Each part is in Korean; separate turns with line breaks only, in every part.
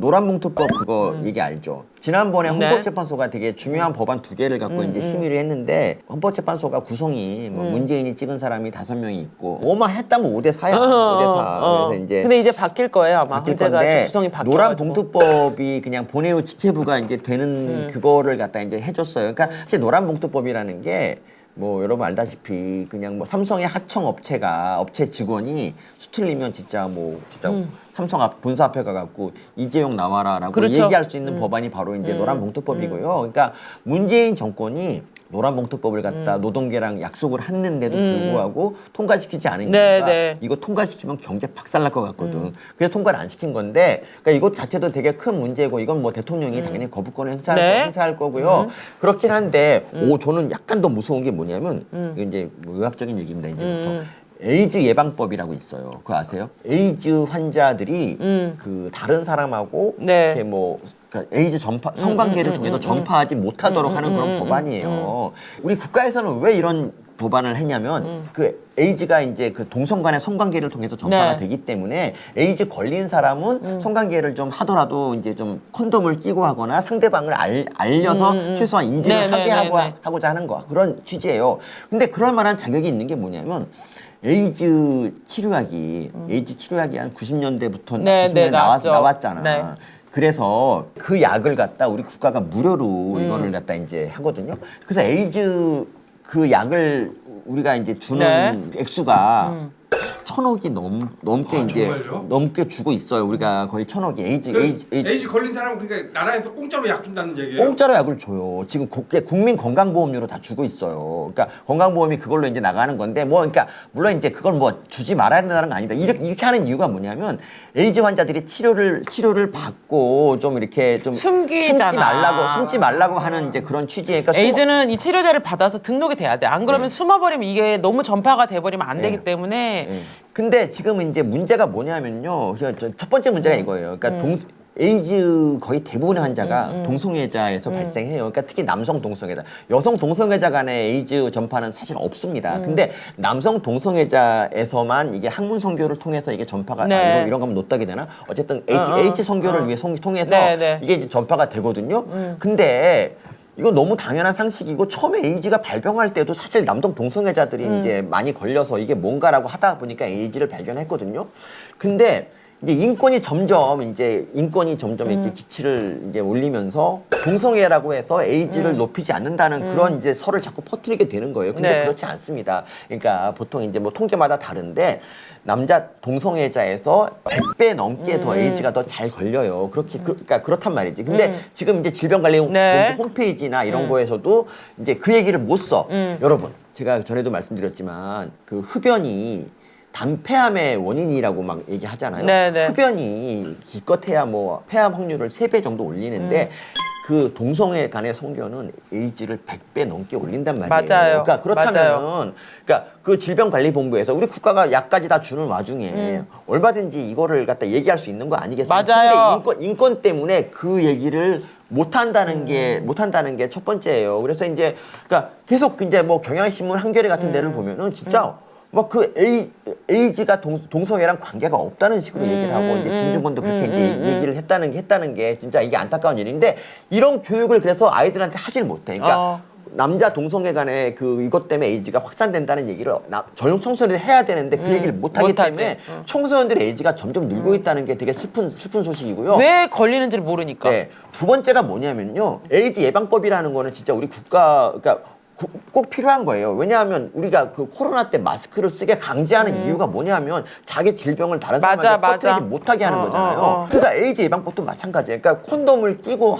노란봉투법 그거 얘기 알죠? 지난번에
네.
헌법재판소가 되게 중요한 법안 2개를 갖고 이제 심의를 했는데 헌법재판소가 구성이 뭐 문재인이 찍은 사람이 5명이 있고 뭐만 했다면 5대4야. 5대4. 그래서 이제
근데 이제 바뀔 거예요 아마.
바뀔
문제가
건데
구성이 바뀌어가지고.
노란봉투법이 그냥 본회의 직회부가 이제 되는 그거를 갖다 이제 해줬어요. 그러니까 사실 노란봉투법이라는 게 뭐 여러분 알다시피 그냥 뭐 삼성의 하청 업체 직원이 수틀리면 진짜 삼성 본사 앞에 가갖고 이재용 나와라라고
그렇죠.
얘기할 수 있는 법안이 바로 이제 노란봉투법이고요. 그러니까 문재인 정권이 노란봉투법을 갖다 노동계랑 약속을 했는데도 불구하고 통과시키지 않은 이유가 이거 통과시키면 경제 박살날 것 같거든. 그래서 통과를 안 시킨 건데 그러니까 이것 자체도 되게 큰 문제고 이건 뭐 대통령이 당연히 거부권을 행사할 거고요. 그렇긴 한데 저는 약간 더 무서운 게 뭐냐면 이거 이제 뭐 의학적인 얘기입니다. 이제부터. 에이즈 예방법이라고 있어요. 그거 아세요? 에이즈 환자들이 그 다른 사람하고 이렇게 뭐 그러니까 에이즈 성관계를 통해서 전파하지 못하도록 하는 그런 법안이에요. 우리 국가에서는 왜 이런 법안을 했냐면 그 에이즈가 이제 그 동성 간의 성관계를 통해서 전파가 되기 때문에 에이즈 걸린 사람은 성관계를 좀 하더라도 이제 좀 콘돔을 끼고 하거나 상대방을 알려서 최소한 인지를 하게 하고자 하는 거 그런 취지예요. 근데 그럴 만한 자격이 있는 게 뭐냐면 에이즈 치료약이 한 90년대부터 90년대 나왔잖아. 그래서 그 약을 갖다 우리 국가가 무료로 이거를 갖다 이제 하거든요. 그래서 에이즈 그 약을 우리가 이제 주는 액수가 1,000억이 넘게 이제
정말요?
넘게 주고 있어요. 우리가 거의 1,000억이
에이즈 걸린 사람은 그러니까 나라에서 공짜로 약 준다는 얘기예요?
공짜로 약을 줘요. 지금 국민 건강보험료로 다 주고 있어요. 그러니까 건강보험이 그걸로 이제 나가는 건데 뭐 그러니까 물론 이제 그걸 뭐 주지 말아야 된다는 거 아닙니다. 이렇게 하는 이유가 뭐냐면 에이즈 환자들이 치료를 받고 좀 이렇게 좀 숨지 말라고 하는 이제 그런 취지니까
에이즈는 이 치료제를 받아서 등록이 돼야 돼. 안 그러면 숨어버리면 이게 너무 전파가 돼버리면 안 되기 때문에.
근데 지금 이제 문제가 뭐냐면요. 첫 번째 문제가 이거예요. 그러니까 에이즈 거의 대부분의 환자가 동성애자에서 발생해요. 그러니까 특히 남성 동성애자, 여성 동성애자 간의 에이즈 전파는 사실 없습니다. 근데 남성 동성애자에서만 이게 학문 선교를 통해서 이게 전파가 이런 거면 노딱이 되나? 어쨌든 H 선교를 위해 통해서 이게 이제 전파가 되거든요. 근데 이거 너무 당연한 상식이고 처음에 에이즈가 발병할 때도 사실 남성 동성애자들이 이제 많이 걸려서 이게 뭔가라고 하다 보니까 에이즈를 발견했거든요. 근데 이제 인권이 점점 이렇게 기치를 이제 올리면서 동성애라고 해서 에이즈를 높이지 않는다는 그런 이제 설을 자꾸 퍼뜨리게 되는 거예요. 근데 그렇지 않습니다. 그러니까 보통 이제 뭐 통계마다 다른데 남자 동성애자에서 100배 넘게 더 에이즈가 더 잘 걸려요. 그러니까 그렇단 말이지. 근데 지금 이제 질병관리본부 홈페이지나 이런 거에서도 이제 그 얘기를 못 써. 여러분, 제가 전에도 말씀드렸지만 그 흡연이 폐암의 원인이라고 막 얘기하잖아요. 흡연이 기껏해야 뭐 폐암 확률을 3배 정도 올리는데 그 동성애 간의 성교는 에이즈를 100배 넘게 올린단 말이에요. 그러니까 그렇다면은 그러니까 그 질병관리본부에서 우리 국가가 약까지 다 주는 와중에 얼마든지 이거를 갖다 얘기할 수 있는 거 아니겠습니까? 근데 인권 때문에 그 얘기를 못한다는 게 첫 번째예요. 그래서 이제 그러니까 계속 이제 뭐 경향신문 한겨레 같은 데를 보면은 진짜 뭐 그 에이즈가 동성애랑 관계가 없다는 식으로 얘기를 하고 이제 진중권도 그렇게 이제 얘기를 했다는 게 진짜 이게 안타까운 일인데 이런 교육을 그래서 아이들한테 하질 못해. 그러니까 남자 동성애 간의 그 이것 때문에 에이즈가 확산된다는 얘기를 전용 청소년들이 해야 되는데 그 얘기를 못하기 때문에 청소년들의 에이즈가 점점 늘고 있다는 게 되게 슬픈 소식이고요.
왜 걸리는지를 모르니까.
두 번째가 뭐냐면요. 에이즈 예방법이라는 거는 진짜 우리 국가 그러니까 꼭 필요한 거예요. 왜냐하면 우리가 그 코로나 때 마스크를 쓰게 강제하는 이유가 뭐냐면 자기 질병을 다른 사람한테 퍼뜨리지 못하게 하는 거잖아요. 그러니까 에이즈 예방법도 마찬가지예요. 그러니까 콘돔을 끼고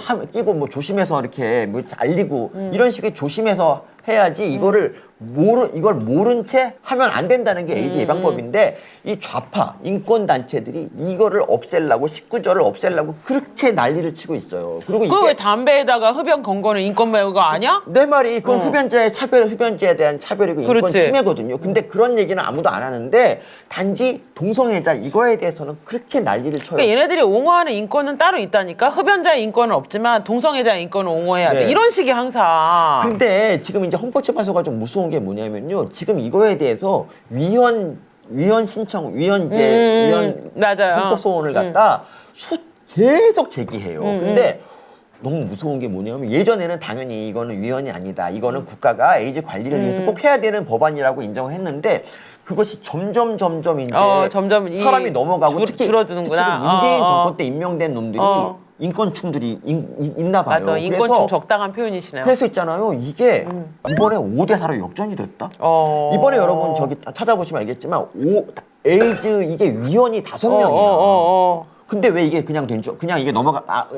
뭐 조심해서 이렇게 뭐 알리고 이런 식의 조심해서 해야지 이걸 모른 채 하면 안 된다는 게 에이즈 예방법인데 이 좌파 인권단체들이 이거를 없애려고 19조를 없애려고 그렇게 난리를 치고 있어요. 그리고
그거 왜 담배에다가 흡연 건 거는 인권배우가 아니야?
내 말이 그건 흡연자에 대한 차별이고 인권 침해거든요. 근데 그런 얘기는 아무도 안 하는데 단지 동성애자 이거에 대해서는 그렇게 난리를 쳐요.
그러니까 얘네들이 옹호하는 인권은 따로 있다니까. 흡연자의 인권은 없지만 동성애자의 인권은 옹호해야 돼. 이런 식이 항상.
근데 지금 이제 헌법재판소가 좀 무서운 게 뭐냐면요. 지금 이거에 대해서 위헌 헌법 소원을 갖다 계속 제기해요. 근데 너무 무서운 게 뭐냐면 예전에는 당연히 이거는 위헌이 아니다. 이거는 국가가 에이즈 관리를 위해서 꼭 해야 되는 법안이라고 인정을 했는데 그것이 점점 이제
점점
사람이 넘어가고 특히
줄어드는구나.
그 문재인 정권 때 임명된 놈들이 인권충들이 있나 봐요.
맞아. 인권충 적당한 표현이시네요.
그래서 있잖아요. 이게 이번에 5대4로 역전이 됐다. 이번에 여러분 저기 찾아보시면 알겠지만 에이즈 이게 위헌이 5명이야. 근데 왜 이게 그냥 그냥 이게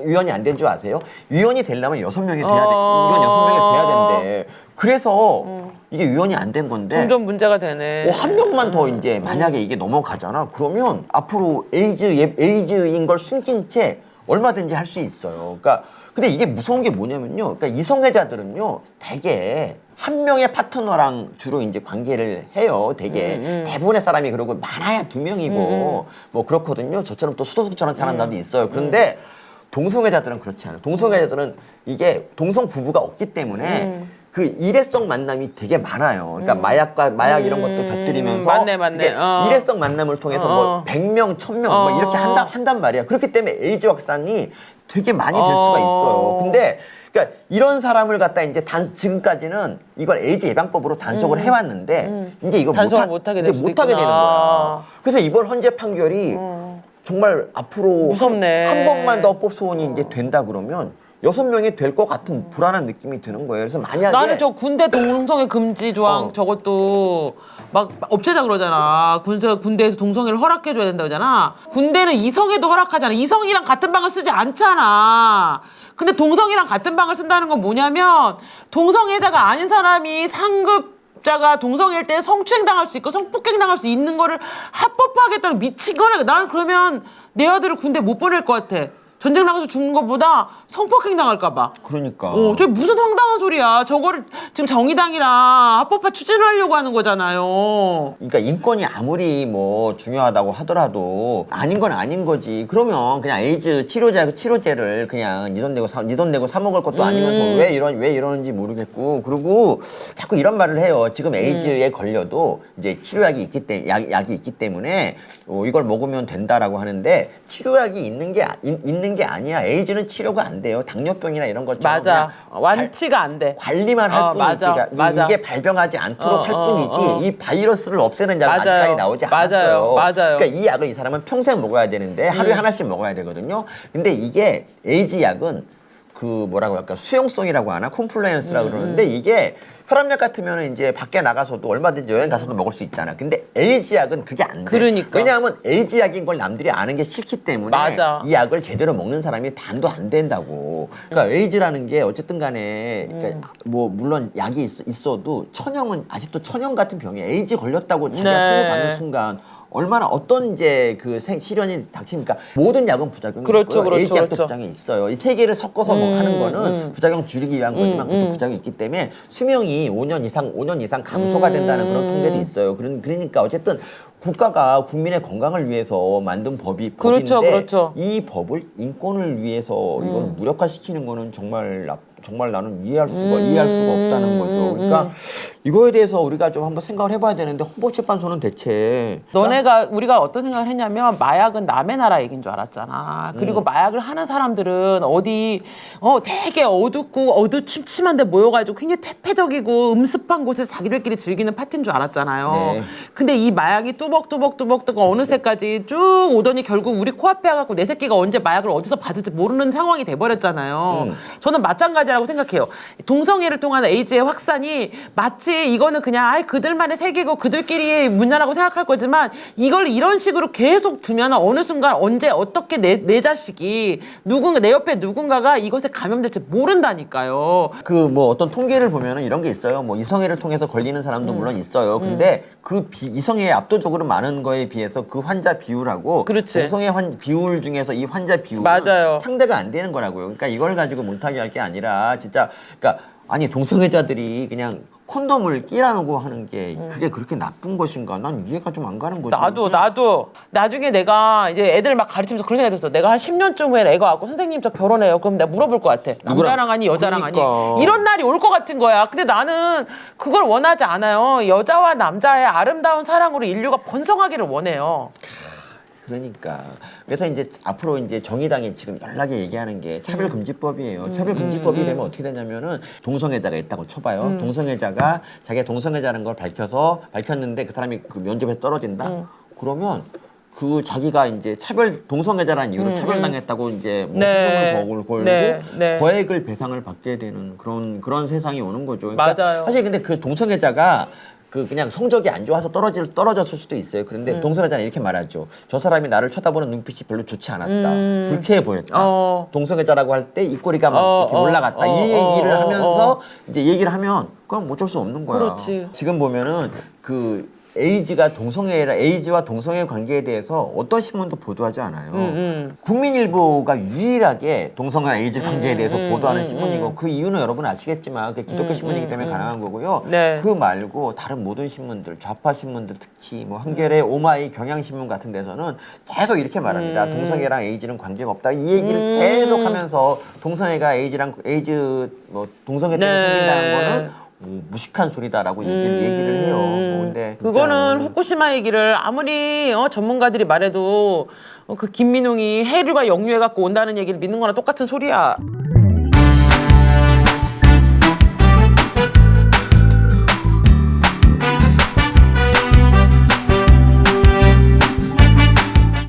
위헌이 안 된 줄 아세요? 위헌이 되려면 6명이 돼야 돼. 이건 6명이 돼야 된대. 그래서 이게 위헌이 안 된 건데.
점점 문제가 되네.
한 명만 더 이제 만약에 이게 넘어가잖아. 그러면 앞으로 에이즈인 걸 숨긴 채 얼마든지 할 수 있어요. 그러니까 근데 이게 무서운 게 뭐냐면요. 그러니까 이성애자들은요, 되게 한 명의 파트너랑 주로 이제 관계를 해요. 되게 대부분의 사람이 그러고 많아야 2명이고 뭐 그렇거든요. 저처럼 또 수도승처럼 사는 사람도 있어요. 그런데 동성애자들은 그렇지 않아요. 동성애자들은 이게 동성 부부가 없기 때문에 그 일회성 만남이 되게 많아요. 그러니까 마약 이런 것도 곁들이면서
맞네.
일회성 만남을 통해서 뭐 100명, 1000명 뭐 이렇게 한단 말이야. 그렇기 때문에 에이즈 확산이 되게 많이 될 수가 있어요. 근데 그러니까 이런 사람을 갖다 이제 지금까지는 이걸 에이즈 예방법으로 단속을 해왔는데 이제 이거
단속을 못하게 될 수도
못하게 되는
있구나.
거야. 그래서 이번 헌재 판결이 정말 앞으로
무섭네.
한 번만 더 법소원이 이제 된다 그러면 6명이 될 것 같은 불안한 느낌이 드는 거예요. 그래서 만약에
나는 저 군대 동성애 금지 조항 저것도 막 없애자 그러잖아. 군대에서 동성애를 허락해줘야 된다고 하잖아. 군대는 이성애도 허락하잖아. 이성이랑 같은 방을 쓰지 않잖아. 근데 동성이랑 같은 방을 쓴다는 건 뭐냐면 동성애자가 아닌 사람이 상급자가 동성애일 때 성추행 당할 수 있고 성폭행 당할 수 있는 거를 합법화하겠다는 미친 거네. 나는 그러면 내 아들을 군대 못 보낼 것 같아. 전쟁 나가서 죽는 것보다 성폭행 당할까 봐.
그러니까.
저게 무슨 황당한 소리야. 저거를 지금 정의당이랑 합법화 추진하려고 하는 거잖아요.
그러니까 인권이 아무리 뭐 중요하다고 하더라도 아닌 건 아닌 거지. 그러면 그냥 에이즈 치료제를 그냥 네 돈 내고 사 먹을 것도 아니면서 왜 이러는지 모르겠고. 그리고 자꾸 이런 말을 해요. 지금 에이즈에 걸려도 이제 치료약이 약이 있기 때문에 이걸 먹으면 된다라고 하는데 치료약이 있는 게 아니야. 에이즈는 치료가 안 돼요. 당뇨병이나 이런 것처럼
맞아. 완치가 안 돼.
관리만 할 뿐이지.
맞아.
이게 발병하지 않도록 할 뿐이지. 이 바이러스를 없애는 약은 아직까지 나오지 않았어요.
맞아요.
그러니까 이 약을 이 사람은 평생 먹어야 되는데 하루에 하나씩 먹어야 되거든요. 근데 이게 에이즈 약은 그 뭐라고 할까 수용성이라고 하나 콤플라이언스라고 그러는데 이게 혈압약 같으면 이제 밖에 나가서도 얼마든지 여행 가서도 먹을 수 있잖아. 근데 에이즈 약은 그게 안 돼.
그러니까.
왜냐하면 에이즈 약인 걸 남들이 아는 게 싫기 때문에
맞아.
이 약을 제대로 먹는 사람이 반도 안 된다고. 그러니까 에이즈라는 게 어쨌든 간에 그러니까 뭐 물론 약이 있어도 천형은 아직도 천형 같은 병이야. 에이즈 걸렸다고 자기가 통보 받는 순간 얼마나 어떤 이제 그 시련이 닥칩니까? 모든 약은 부작용이 있고요. 에이즈 약도 부작용이 있어요. 이 세 개를 섞어서 하는 거는 부작용 줄이기 위한 거지만 그것도 부작용이 있기 때문에 수명이 5년 이상 감소가 된다는 그런 통계도 있어요. 그러니까 어쨌든 국가가 국민의 건강을 위해서 만든 법인데
그렇죠.
이 법을 인권을 위해서 이걸 무력화시키는 거는 정말 나는 이해할 수가 없다는 거죠. 그러니까 이거에 대해서 우리가 좀 한번 생각을 해봐야 되는데 헌법재판소는 대체
우리가 어떤 생각을 했냐면 마약은 남의 나라 얘기인 줄 알았잖아. 그리고 마약을 하는 사람들은 어디 되게 어둡고 어두침침한데 모여가지고 굉장히 퇴폐적이고 음습한 곳에서 자기들끼리 즐기는 파티인 줄 알았잖아요.
네.
근데 이 마약이 뚜벅뚜벅 어느새까지 쭉 오더니 결국 우리 코앞에 와갖고 내 새끼가 언제 마약을 어디서 받을지 모르는 상황이 돼버렸잖아요. 저는 마찬가지라고 생각해요. 동성애를 통한 에이즈의 확산이 마치 이거는 그냥 그들만의 세계고 그들끼리 문제라고 생각할 거지만 이걸 이런 식으로 계속 두면 어느 순간 언제 어떻게 내 자식이 내 옆에 누군가가 이것에 감염될지 모른다니까요.
그 뭐 어떤 통계를 보면은 이런 게 있어요. 뭐 이성애를 통해서 걸리는 사람도 물론 있어요. 근데 그 이성애에 압도적으로 많은 거에 비해서 그 환자 비율하고
그렇지.
동성애 비율 중에서 이 환자 비율은
맞아요.
상대가 안 되는 거라고요. 그러니까 이걸 가지고 못하게 할 게 아니라 진짜 그러니까 아니 동성애자들이 그냥 콘돔을 끼라고 하는 게 그게 그렇게 나쁜 것인가? 난 이해가 좀 안 가는 거지.
나도 나중에 내가 이제 애들 막 가르치면서 그런 생각이 들었어. 내가 한 10년쯤 후에 애가 왔고 선생님 저 결혼해요. 그럼 내가 물어볼 것 같아. 남자랑 하니 여자랑
그러니까.
하니 이런 날이 올 것 같은 거야. 근데 나는 그걸 원하지 않아요. 여자와 남자의 아름다운 사랑으로 인류가 번성하기를 원해요.
그러니까 그래서 이제 앞으로 이제 정의당이 지금 연락에 얘기하는 게 차별금지법이에요. 차별금지법이 되면 어떻게 되냐면은 동성애자가 있다고 쳐봐요. 동성애자가 자기가 동성애자라는 걸 밝혔는데 그 사람이 그 면접에 떨어진다. 그러면 그 자기가 이제 동성애자라는 이유로 차별당했다고 이제 뭐
네.
소송을 걸고
네. 네.
거액을 배상을 받게 되는 그런 세상이 오는 거죠. 그러니까
맞아요.
사실 근데 그 동성애자가 그냥 성적이 안 좋아서 떨어졌을 수도 있어요. 그런데 동성애자는 이렇게 말하죠. 저 사람이 나를 쳐다보는 눈빛이 별로 좋지 않았다. 불쾌해 보였다. 동성애자라고 할 때 입꼬리가 막 이렇게 올라갔다. 이 얘기를 하면서 이제 얘기를 하면 그건 어쩔 수 없는 거야.
그렇지.
지금 보면은 그 에이즈와 동성애 관계에 대해서 어떤 신문도 보도하지 않아요. 국민일보가 유일하게 동성애 에이즈 관계에 대해서 보도하는 신문이고 그 이유는 여러분 아시겠지만 그 기독교 신문이기 때문에 가능한 거고요.
네.
그 말고 다른 모든 신문들, 좌파 신문들 특히 뭐 한겨레, 오마이, 경향신문 같은 데서는 계속 이렇게 말합니다. 동성애랑 에이즈는 관계가 없다. 이 얘기를 계속 하면서 동성애가 에이즈 뭐 동성애 때문에
네.
생긴다는 거는 무식한 소리다라고 얘기를 해요. 근데 진짜
그거는 후쿠시마 얘기를 아무리 전문가들이 말해도 그 김민웅이 해류가 역류해 갖고 온다는 얘기를 믿는 거랑 똑같은 소리야.